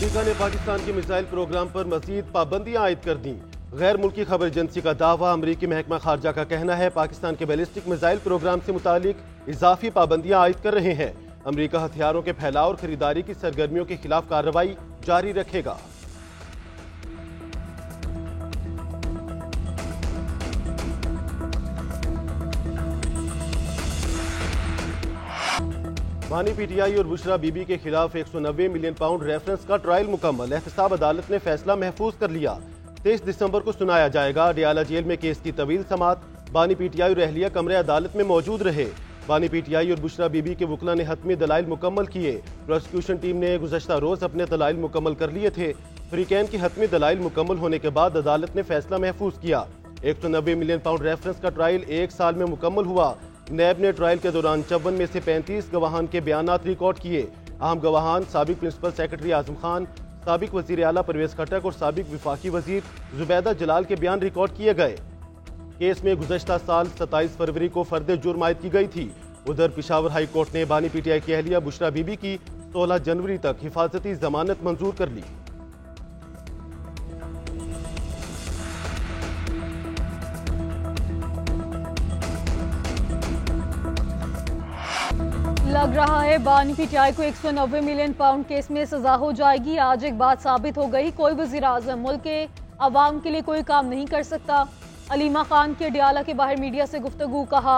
America ने पाकिस्तान के missile programme पर मजीद पाबंदियां आयद कर दी। गैर मुल्की खबर एजेंसी का दावा, अमरीकी महकमा खारजा का कहना है पाकिस्तान के बैलिस्टिक मिसाइल प्रोग्राम से मुतालिक इजाफी पाबंदियां आयद कर रहे हैं। अमरीका हथियारों के फैलाव और खरीदारी की सरगर्मियों के खिलाफ कार्रवाई जारी रखेगा। बानी पीटीआई और बुशरा बीबी के खिलाफ 190 मिलियन पाउंड रेफरेंस का ट्रायल मुकम्मल। एहतसाब अदालत ने फैसला महफूज कर लिया। 23 दिसंबर को सुनाया जाएगा। डियाला जेल में केस की तवील समात। बानी पीटीआई और अहलिया कमरे अदालत में मौजूद रहे। बानी पीटीआई और बुशरा बीबी के वकला ने हतमी दलाइल मुकम्मल किए। प्रोसिक्यूशन टीम ने गुज़श्ता रोज अपने दलाइल मुकम्मल कर लिए थे। फ्रीकैन की हतमी दलाइल मुकम्मल होने के बाद अदालत ने फैसला महफूज किया। 190 मिलियन पाउंड रेफरेंस का ट्रायल 1 साल में मुकम्मल हुआ। नैब ने ट्रायल के दौरान 54 में से 35 गवाहान के बयानात रिकॉर्ड किए। अहम गवाहान साबिक प्रिंसिपल सेक्रेटरी आजम खान, साबिक वजीर आला परवेज खटक और साबिक विफाकी वजीर जुबैदा जलाल के बयान रिकॉर्ड किए गए। केस में गुज़श्ता साल 27 फरवरी को फर्द जुर्म आयद की गई थी। उधर पिशावर हाई कोर्ट ने बानी पीटीआई की अहलिया बुशरा बीबी की 16 जनवरी तक हिफाजती जमानत मंजूर कर ली। लग रहा है बानी पीटीआई को 190 मिलियन पाउंड केस में सजा हो जाएगी। आज एक बात साबित हो गई, कोई वज़ीर आज़म मुल्क के अवाम के लिए कोई काम नहीं कर सकता। अलीमा खान के डियाला के बाहर मीडिया से गुफ्तगू, कहा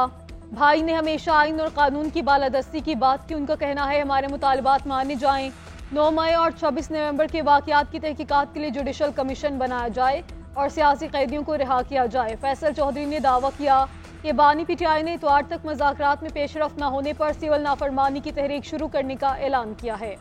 भाई ने हमेशा आइन और कानून की बालादस्ती की बात की। उनका कहना है हमारे मुतालबात माने जाएं। 9 मई और 26 नवंबर के वाक़यात की तहकीकात के लिए जुडिशल कमीशन बनाया जाए और सियासी कैदियों को रिहा किया जाए। फैसल चौधरी ने दावा किया कि बानी पीटीआई ने इतवार तक मुज़ाकरात में पेशरफ न होने पर सिविल नाफरमानी की तहरीक शुरू करने का ऐलान किया है।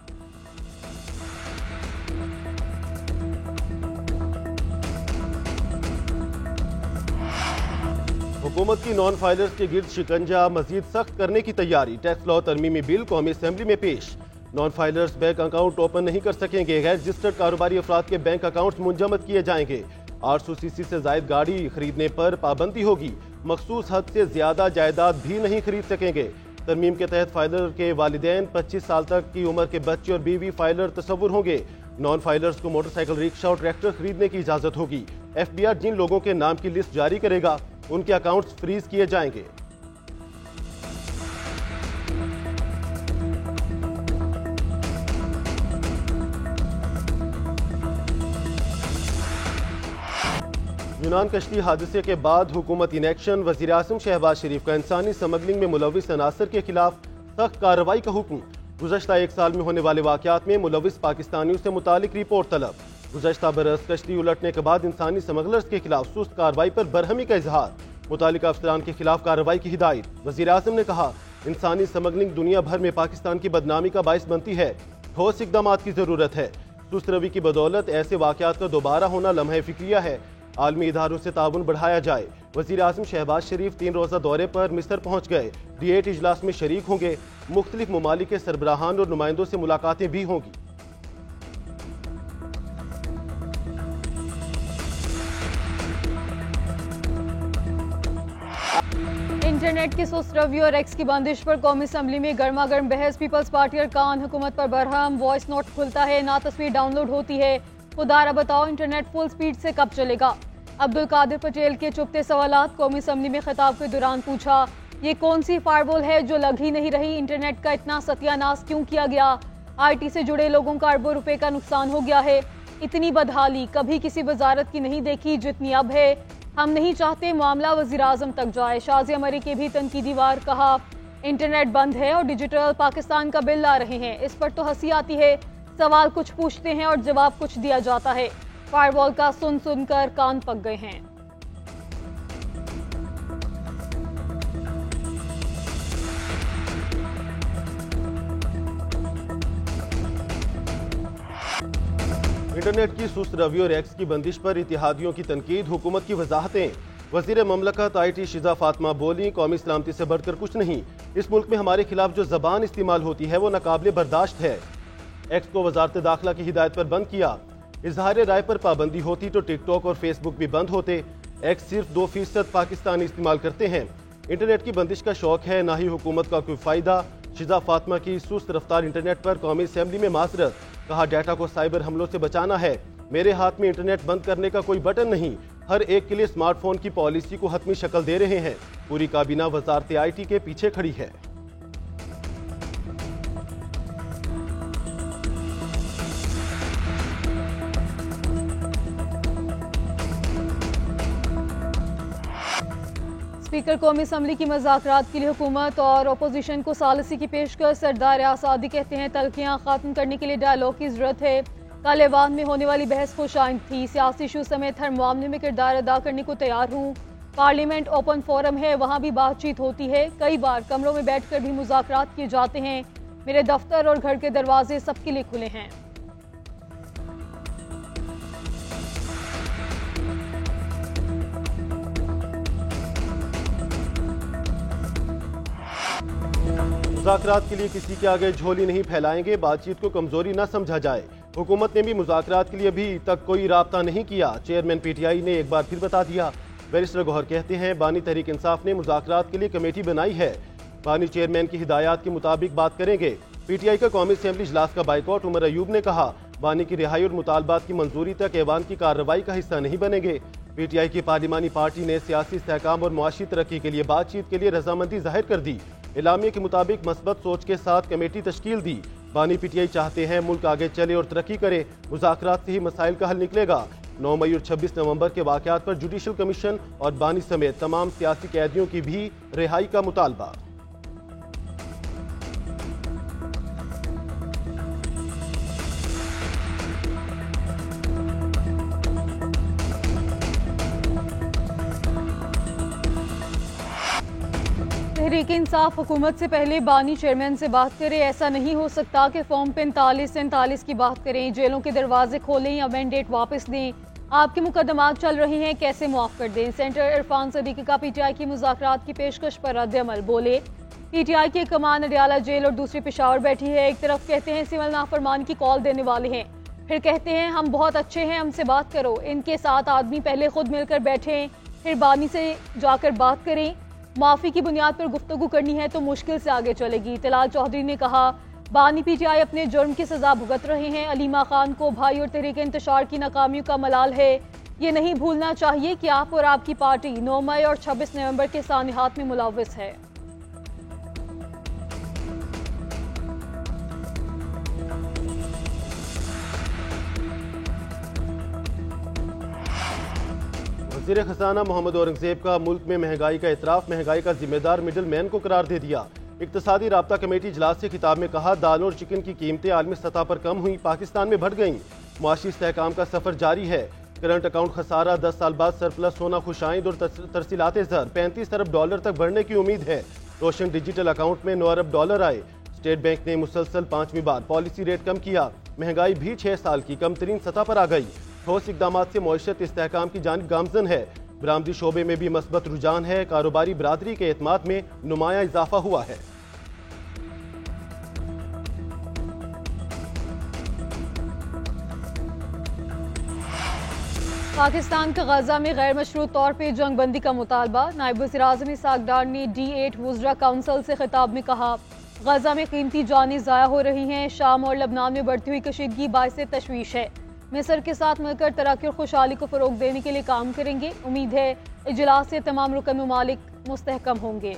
हुकूमत की नॉन फाइलर्स के गिर्द शिकंजा मजीद सख्त करने की तैयारी। टैक्स लॉ तरमीमी बिल कौमी असेंबली में पेश। Non filers bank account open नहीं कर सकेंगे। गैर रजिस्टर्ड कारोबारी अफराद के बैंक अकाउंट मुंजमद किए जाएंगे। 800 सीसी से जायद गाड़ी खरीदने पर पाबंदी होगी। मखसूस हद से ज्यादा जायदाद भी नहीं खरीद सकेंगे। तरमीम के तहत फाइलर के वालिदैन 25 साल तक की उम्र के बच्चे और बीवी फाइलर तस्वुर होंगे। नॉन फाइलर्स को मोटरसाइकिल, रिक्शा और ट्रैक्टर खरीदने की इजाजत होगी। FBI जिन लोगों के नाम की लिस्ट जारी करेगा उनके अकाउंट्स फ्रीज किए जाएंगे। यूनान कश्ती हादसे के बाद हुकूमत इन एक्शन। वज़ीर आज़म शहबाज शरीफ का इंसानी स्मगलिंग में मुलविस अनासर के खिलाफ सख्त कार्रवाई का हुक्म। गुज़श्ता 1 साल में होने वाले वाक़यात में मुलविस पाकिस्तानियों से मुतालिक रिपोर्ट तलब। गुज़श्ता बरस कश्ती उलटने के बाद इंसानी स्मगलर्स के खिलाफ सुस्त कार्रवाई पर बरहमी का इजहार। मुतालिका अफसरान के खिलाफ कार्रवाई की हिदायत। वज़ीर आज़म ने कहा इंसानी स्मगलिंग दुनिया भर में पाकिस्तान की बदनामी का बाइस बनती है। ठोस इक़दाम की ज़रूरत है। सुस्त रवि की बदौलत ऐसे वाक़यात का दोबारा होना लम्हे फ़िक्रिया है। आलमी इदारों से ताउन बढ़ाया जाए। वज़ीर आज़म शहबाज शरीफ 3 रोज़ा दौरे पर मिस्र पहुँच गए। D8 इजलास में शरीक होंगे। मुख्तलिफ ममालिक के सरबराहान और नुमाइंदों से मुलाकातें भी होंगी। इंटरनेट की सुस्त रवि और एक्स की बंदिश पर कौमी असम्बली में गर्मा गर्म बहस। पीपल्स पार्टी अरकान हुकूमत पर बरहम। वॉइस नोट खुलता है ना तस्वीर डाउनलोड होती है। खुदारा बताओ इंटरनेट फुल स्पीड से कब चलेगा। अब्दुल कादिर पटेल के चुपते सवालात। कौमी असम्बली में खिताब के दौरान पूछा ये कौन सी फायरवॉल है जो लग ही नहीं रही। इंटरनेट का इतना सत्यानाश क्यों किया गया। IT से जुड़े लोगों का अरबों रुपए का नुकसान हो गया है। इतनी बदहाली कभी किसी वजारत की नहीं देखी जितनी अब है। हम नहीं चाहते मामला वज़ीर आज़म तक जाए। शाज़िया मरी के भी तनकीदी वार, कहा इंटरनेट बंद है और डिजिटल पाकिस्तान का बिल ला रहे हैं। इस पर तो हंसी आती है। सवाल कुछ पूछते हैं और जवाब कुछ दिया जाता है। फायरवॉल का सुन सुनकर कान पक गए हैं। इंटरनेट की सुस्त रवि और एक्स की बंदिश पर इत्तेहादियों की तनकीद। हुकूमत की वजाहतें। वज़ीर ममलकत IT शिजा फातिमा बोली कौमी सलामती से बढ़कर कुछ नहीं। इस मुल्क में हमारे खिलाफ जो जबान इस्तेमाल होती है वो नाकाबिले बर्दाश्त है। एक्स को वजारत दाखिला की हिदायत पर बंद किया। इजहार राय पर पाबंदी होती तो टिकटॉक और फेसबुक भी बंद होते। एक्स सिर्फ 2% पाकिस्तानी इस्तेमाल करते हैं। इंटरनेट की बंदिश का शौक है, ना ही हुकूमत का कोई फायदा। शिजा फातिमा की सुस्त रफ्तार इंटरनेट पर कौमी असेंबली में माजरत। कहा, डाटा को साइबर हमलों से बचाना है। मेरे हाथ में इंटरनेट बंद करने का कोई बटन नहीं, हर एक के लिए स्मार्टफोन की पॉलिसी को हतमी शक्ल दे रहे हैं। पूरी काबीना वजारत IT के पीछे खड़ी है। स्पीकर कौमी असम्बली की मुज़ाकरात के लिए हुकूमत और अपोजिशन को सालिसी की पेशकश। सरदार आसादी कहते हैं तलखियां खत्म करने के लिए डायलॉग की जरूरत है। कल ऐवान में होने वाली बहस खुशाइंद थी। सियासी इशू समेत हर मामले में किरदार अदा करने को तैयार हूँ। पार्लियामेंट ओपन फोरम है, वहाँ भी बातचीत होती है। कई बार कमरों में बैठ कर भी मुज़ाकरात किए जाते हैं। मेरे दफ्तर और घर के दरवाजे सबके लिए खुले हैं। मुज़ाकरात के लिए किसी के आगे झोली नहीं फैलाएंगे, बातचीत को कमजोरी न समझा जाए। हुकूमत ने भी मुज़ाकरात के लिए अभी तक कोई राब्ता नहीं किया, चेयरमैन PTI ने एक बार फिर बता दिया। बैरिस्टर गौहर कहते हैं, बानी तहरीक इंसाफ ने मुज़ाकरात के लिए कमेटी बनाई है, बानी चेयरमैन की हिदायत के मुताबिक बात करेंगे। PTI का कौमी असम्बली इजलास का बाइकआउट। उमर अयूब ने कहा, बानी की रिहाई और मुतालबात की मंजूरी तक ऐवान की कार्रवाई का हिस्सा नहीं बनेंगे। PTI की पार्लिमानी पार्टी ने सियासी इस्तेहकाम और मुआशी तरक्की के लिए बातचीत के लिए रजामंदी जाहिर कर दी। इलामिया के मुताबिक मस्बत सोच के साथ कमेटी तश्कील दी। बानी PTI चाहते हैं मुल्क आगे चले और तरक्की करे, मुज़ाकरात से ही मसाइल का हल निकलेगा। 9 मई और 26 नवंबर के वाक़यात पर जुडिशल कमीशन और बानी समेत तमाम सियासी कैदियों की भी रिहाई का मुतालबा। तहरीक इंसाफ हुकूमत से पहले बानी चेयरमैन से बात करें। ऐसा नहीं हो सकता कि फॉर्म 45-47 की बात करें, जेलों के दरवाजे खोलें या मैंडेट वापस दें। आपके मुकदमात चल रहे हैं, कैसे मुआफ कर दें। सेंटर इरफान सदीकी का PTI की मुज़ाकरात की पेशकश पर रद्द-ए-अमल। बोले, PTI की कमान अडियाला जेल और दूसरी पेशावर बैठी है। एक तरफ कहते हैं सिविल नाफरमान की कॉल देने वाले हैं, फिर कहते हैं हम बहुत अच्छे हैं, हमसे बात करो। इनके 7 आदमी पहले खुद मिलकर बैठें, फिर बानी से जाकर बात करें। माफी की बुनियाद पर गुफ्तगू करनी है तो मुश्किल से आगे चलेगी। तलाल चौधरी ने कहा, बानी PTI अपने जुर्म की सजा भुगत रहे हैं। अलीमा खान को भाई और तहरीक इंतशार की नाकामियों का मलाल है। ये नहीं भूलना चाहिए कि आप और आपकी पार्टी 9 मई और 26 नवंबर के सानिहात में मुलव्वस है। वज़ीर ख़ज़ाना मोहम्मद औरंगज़ेब का मुल्क में महंगाई का इतराफ़, महंगाई का जिम्मेदार मिडल मैन को करार दे दिया। इक़्तिसादी राब्ता कमेटी इजलास से खिताब में कहा, दाल और चिकन की कीमतें आलमी सतह पर कम हुई, पाकिस्तान में बढ़ गईं। मुआशी इस्तेहकाम का सफ़र जारी है। करंट अकाउंट खसारा, 10 साल बाद सरप्लस होना खुशाइंद और तरसीलात ज़र। 35 अरब डॉलर तक बढ़ने की उम्मीद है। रोशन डिजिटल अकाउंट में 9 अरब डॉलर आए। स्टेट बैंक ने मुसलसल 5वीं बार पॉलिसी रेट कम किया। महंगाई भी 6 साल की कम तरीन सतह पर आ गई। ठोस इकदाम से मईशत इस्तेहकाम की जानिब गामजन है। बरामदी शोबे में भी मस्बत रुझान है। कारोबारी बरादरी के एतमाद में नुमाया इजाफा हुआ है। पाकिस्तान का गजा में गैर मशरूत तौर पर जंग बंदी का मुतालबा। नायब वज़ीर-ए-आज़म इसहाक डार ने D8 वुज़रा काउंसिल से खिताब में कहा, गजा में कीमती जानें ज़ाया हो रही हैं। शाम और लबनान में बढ़ती हुई कशीदगी बाइस तशवीश है। मिस्र के साथ मिलकर तरक्की और खुशहाली को फ़रोग देने के लिए काम करेंगे। उम्मीद है इजलास से तमाम रुकन ममालिक मुस्तहकम होंगे।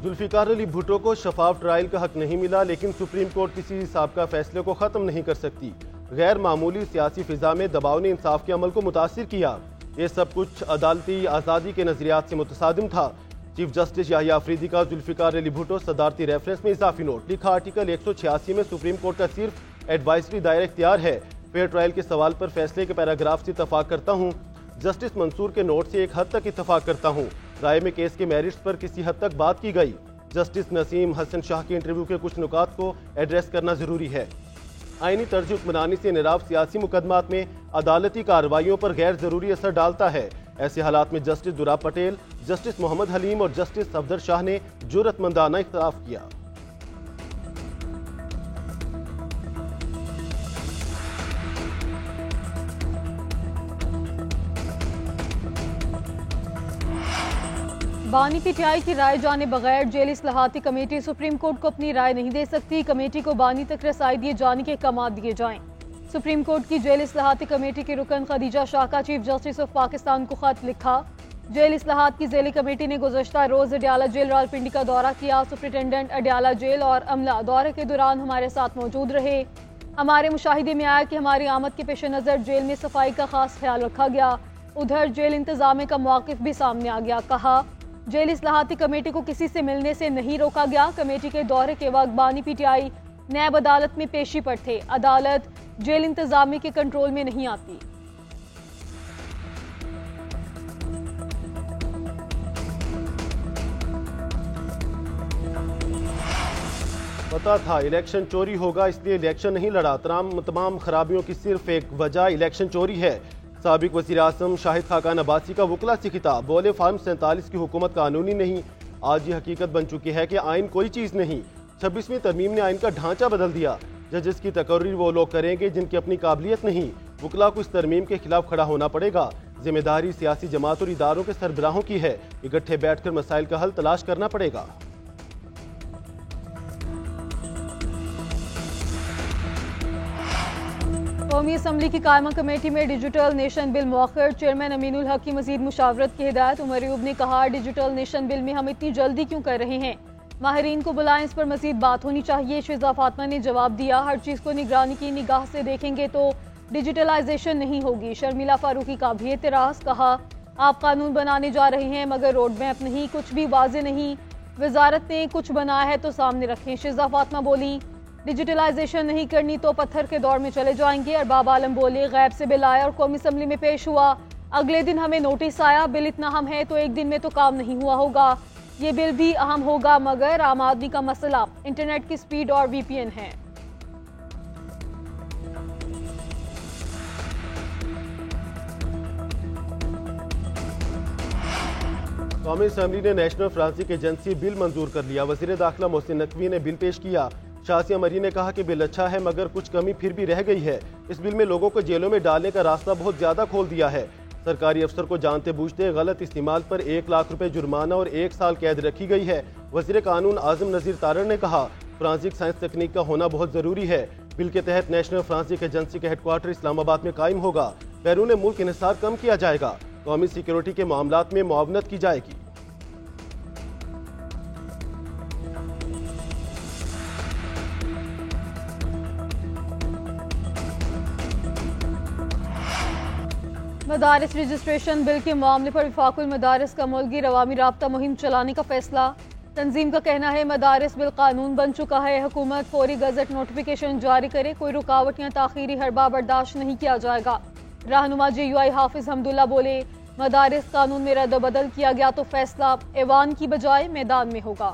जुल्फ़िकार अली भुट्टो को शफाफ ट्रायल का हक नहीं मिला, लेकिन सुप्रीम कोर्ट किसी साबका फैसले को ख़त्म नहीं कर सकती। गैर मामूली सियासी फिजा में दबाव ने इंसाफ के अमल को मुतासिर किया। ये सब कुछ अदालती आज़ादी के नजरियात से मुतसादिम था। चीफ जस्टिस याहिया अफरीदी का जुल्फ़िकार अली भुट्टो सदारती रेफरेंस में इजाफी नोट। लिखा, आर्टिकल 186 में सुप्रीम कोर्ट का सिर्फ एडवाइजरी दायर इख्तियार है। फेयर ट्रायल के सवाल पर फैसले के पैराग्राफ से इतफाक करता हूँ। जस्टिस मंसूर के नोट से एक हद तक इतफाक करता हूँ। राय में केस के मेरिट्स पर किसी हद तक बात की गई। जस्टिस नसीम हसन शाह के इंटरव्यू के कुछ नुकात को एड्रेस करना जरूरी है। आईनी तर्ज हुक्मरानी से निराव सियासी मुकदमात में अदालती कार्रवाइयों पर गैर जरूरी असर डालता है। ऐसे हालात में जस्टिस दुराब पटेल, जस्टिस मोहम्मद हलीम और जस्टिस सफदर शाह ने जुर्रतमंदाना इख्तिलाफ किया। बानी पीटीआई की राय जाने बगैर जेल इस्लाहाती कमेटी सुप्रीम कोर्ट को अपनी राय नहीं दे सकती। कमेटी को बानी तक रसाई दिए जाने के अहकाम दिए जाएं। सुप्रीम कोर्ट की जेल इस्लाहाती कमेटी की रुकन खदीजा शाह का चीफ जस्टिस ऑफ पाकिस्तान को खत लिखा। जेल इस्लाहात की जेली कमेटी ने गुज़श्ता रोज अडयाला जेल रावलपिंडी का दौरा किया। सुप्रिटेंडेंट अडयाला जेल और अमला दौरे के दौरान हमारे साथ मौजूद रहे। हमारे मुशाहिदे में आया कि हमारी आमद के पेश नज़र जेल में सफाई का खास ख्याल रखा गया। उधर जेल इंतजामिया का मौक़िफ़ भी सामने आ गया। कहा जेल इस्लाहाती कमेटी को किसी से मिलने से नहीं रोका गया। कमेटी के दौरे के वक्त बानी पीटीआई नैब अदालत में पेशी पर थे। अदालत जेल इंतजामिया के कंट्रोल में नहीं आती। पता था इलेक्शन चोरी होगा, इसलिए इलेक्शन नहीं लड़ा। तमाम खराबियों की सिर्फ एक वजह इलेक्शन चोरी है। साबिक वज़ीर आज़म शाहिद खाकान अब्बासी का वकला से खिताब, बोले फार्म 47 की हुकूमत कानूनी नहीं। आज ये हकीकत बन चुकी है कि आइन कोई चीज़ नहीं। 26वीं तरमीम ने आइन का ढांचा बदल दिया। जजेस की तकर्री वो लोग करेंगे जिनकी अपनी काबिलियत नहीं। वकला को इस तरमीम के खिलाफ खड़ा होना पड़ेगा। जिम्मेदारी सियासी जमात और इदारों के सरबराहों की है। इकट्ठे बैठकर मसाइल का हल तलाश करना पड़ेगा। कौमी असम्बली की कायमा कमेटी में डिजिटल नेशन बिल मौखर। चेयरमैन अमीनुल हक की मजीद मुशावरत की हिदायत। उमर अयूब ने कहा डिजिटल नेशन बिल में हम इतनी जल्दी क्यों कर रहे हैं, माहिरीन को बुलाएं, इस पर मजीद बात होनी चाहिए। शिजा फातिमा ने जवाब दिया हर चीज़ को निगरानी की निगाह से देखेंगे तो डिजिटलाइजेशन नहीं होगी। शर्मिला फारूकी का भी एतराज़। कहा आप कानून बनाने जा रहे हैं मगर रोड मैप नहीं, कुछ भी वाज़े नहीं। वजारत ने कुछ बनाया है तो सामने रखें। शिजा फातिमा बोली डिजिटलाइजेशन नहीं करनी तो पत्थर के दौर में चले जाएंगे। अरबाब आलम बोले गैब से बिल आया और कौमी असम्बली में पेश हुआ, अगले दिन हमें नोटिस आया। बिल इतना अहम है तो एक दिन में तो काम नहीं हुआ होगा। ये बिल भी अहम होगा मगर आम आदमी का मसला इंटरनेट की स्पीड और VPN है। कौमी असम्बली ने नेशनल फोरेंसिक एजेंसी बिल मंजूर कर लिया। वज़ीर दाखिला मोहसिन नकवी ने बिल पेश किया। शासिया मरी ने कहा कि बिल अच्छा है मगर कुछ कमी फिर भी रह गई है। इस बिल में लोगों को जेलों में डालने का रास्ता बहुत ज्यादा खोल दिया है। सरकारी अफसर को जानते बूझते गलत इस्तेमाल पर 1 लाख रुपए जुर्माना और 1 साल कैद रखी गई है। वज़ीर कानून आज़म नज़ीर तारड़ ने कहा फोरेंसिक साइंस तकनीक का होना बहुत जरूरी है। बिल के तहत नेशनल फोरेंसिक एजेंसी का हेडक्वार्टर इस्लामाबाद में कायम होगा। बैरून मुल्क इन्हिसार कम किया जाएगा। कौमी सिक्योरिटी के मामलात में मुआवनत की जाएगी। मदारिस रजिस्ट्रेशन बिल के मामले पर वफाकुल मदारिस का मुल्की रवामी राब्ता मुहिम चलाने का फैसला। तंजीम का कहना है मदारिस बिल कानून बन चुका है, हुकूमत फौरी गजट नोटिफिकेशन जारी करे, कोई रुकावट या ताखीरी हरबा बर्दाश्त नहीं किया जाएगा। रहनुमा JUI हाफिज हमदुल्ला बोले मदारिस कानून में रद्द बदल किया गया तो फैसला ऐवान की बजाय मैदान में होगा।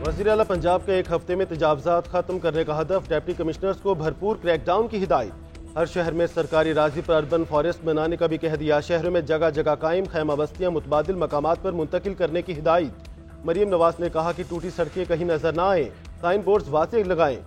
वज़ीर आला पंजाब का 1 हफ्ते में तजावज़ात खत्म करने का हदफ। डिप्टी कमिश्नर्स को भरपूर क्रैकडाउन की हिदायत। हर शहर में सरकारी राजी पर अर्बन फॉरेस्ट बनाने का भी कह दिया। शहरों में जगह जगह कायम खैमा बस्तियां मुतबादिल मकामात पर मुंतकिल करने की हिदायत। मरीम नवाज ने कहा कि टूटी सड़कें कहीं नजर न आए, साइन बोर्ड वाज़ेह लगाएं।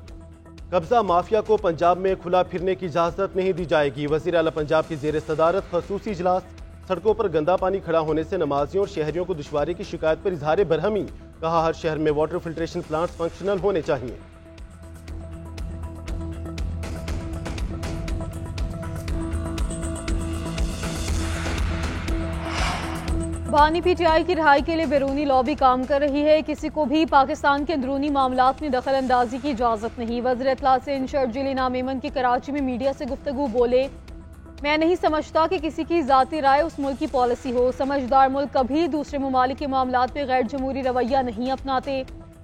कब्जा माफिया को पंजाब में खुला फिरने की इजाजत नहीं दी जाएगी। वज़ीर आला पंजाब की ज़ेर सदारत खसूसी इजलास। सड़कों पर गंदा पानी खड़ा होने से नमाजियों और शहरियों को दुश्वारी की शिकायत पर इजहार बरहमी। कहा हर शहर में वाटर फिल्ट्रेशन प्लांट्स फंक्शनल होने चाहिए। बानी पीटीआई की रिहाई के लिए बैरूनी लॉबी काम कर रही है। किसी को भी पाकिस्तान के अंदरूनी मामलात में दखल अंदाजी की इजाजत नहीं। वज़ीर इत्तला से इंशर्ट जिले नामेमन की कराची में मीडिया से गुफ्तगू बोले मैं नहीं समझता कि किसी की ज़ाती राय उस मुल्क की पॉलिसी हो। समझदार मुल्क कभी दूसरे ममालिक के मामलात में गैर जमहूरी रवैया नहीं अपनाते।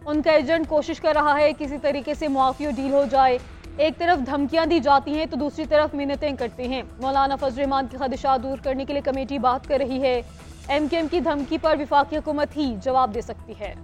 उनका एजेंट कोशिश कर रहा है किसी तरीके से मुआफ़ी डील हो जाए। एक तरफ धमकियां दी जाती हैं तो दूसरी तरफ मिन्नतें करते हैं। मौलाना फजल रहमान के खदशात दूर करने के लिए कमेटी बात कर रही है। MKM की धमकी पर विफाकी हुकूमत ही जवाब दे सकती है।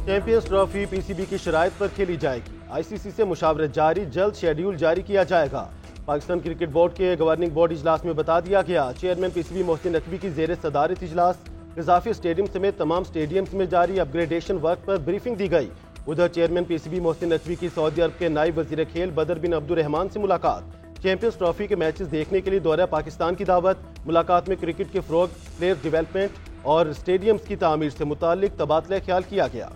चैंपियंस ट्रॉफी PCB की शराइत पर खेली जाएगी। ICC से मुशावरत जारी, जल्द शेड्यूल जारी किया जाएगा। पाकिस्तान क्रिकेट बोर्ड के गवर्निंग बोर्ड इजलास में बता दिया गया। चेयरमैन PCB मोहसिन नकवी की जेर सदारत इजलास। कजाफी स्टेडियम समेत तमाम स्टेडियम्स में जारी अपग्रेडेशन वर्क पर ब्रीफिंग दी गई। उधर चेयरमैन पीसीबी मोहसिन नकवी की सऊदी अरब के नायब वजीर खेल बदर बिन अब्दुर्रहमान से मुलाकात। चैंपियंस ट्रॉफी के मैचेस देखने के लिए दौरा पाकिस्तान की दावत। मुलाकात में क्रिकेट के फ़रोग, प्लेयर डेवलपमेंट और स्टेडियम्स की तामीर से मुताल्लिक तबादला ख्याल किया गया।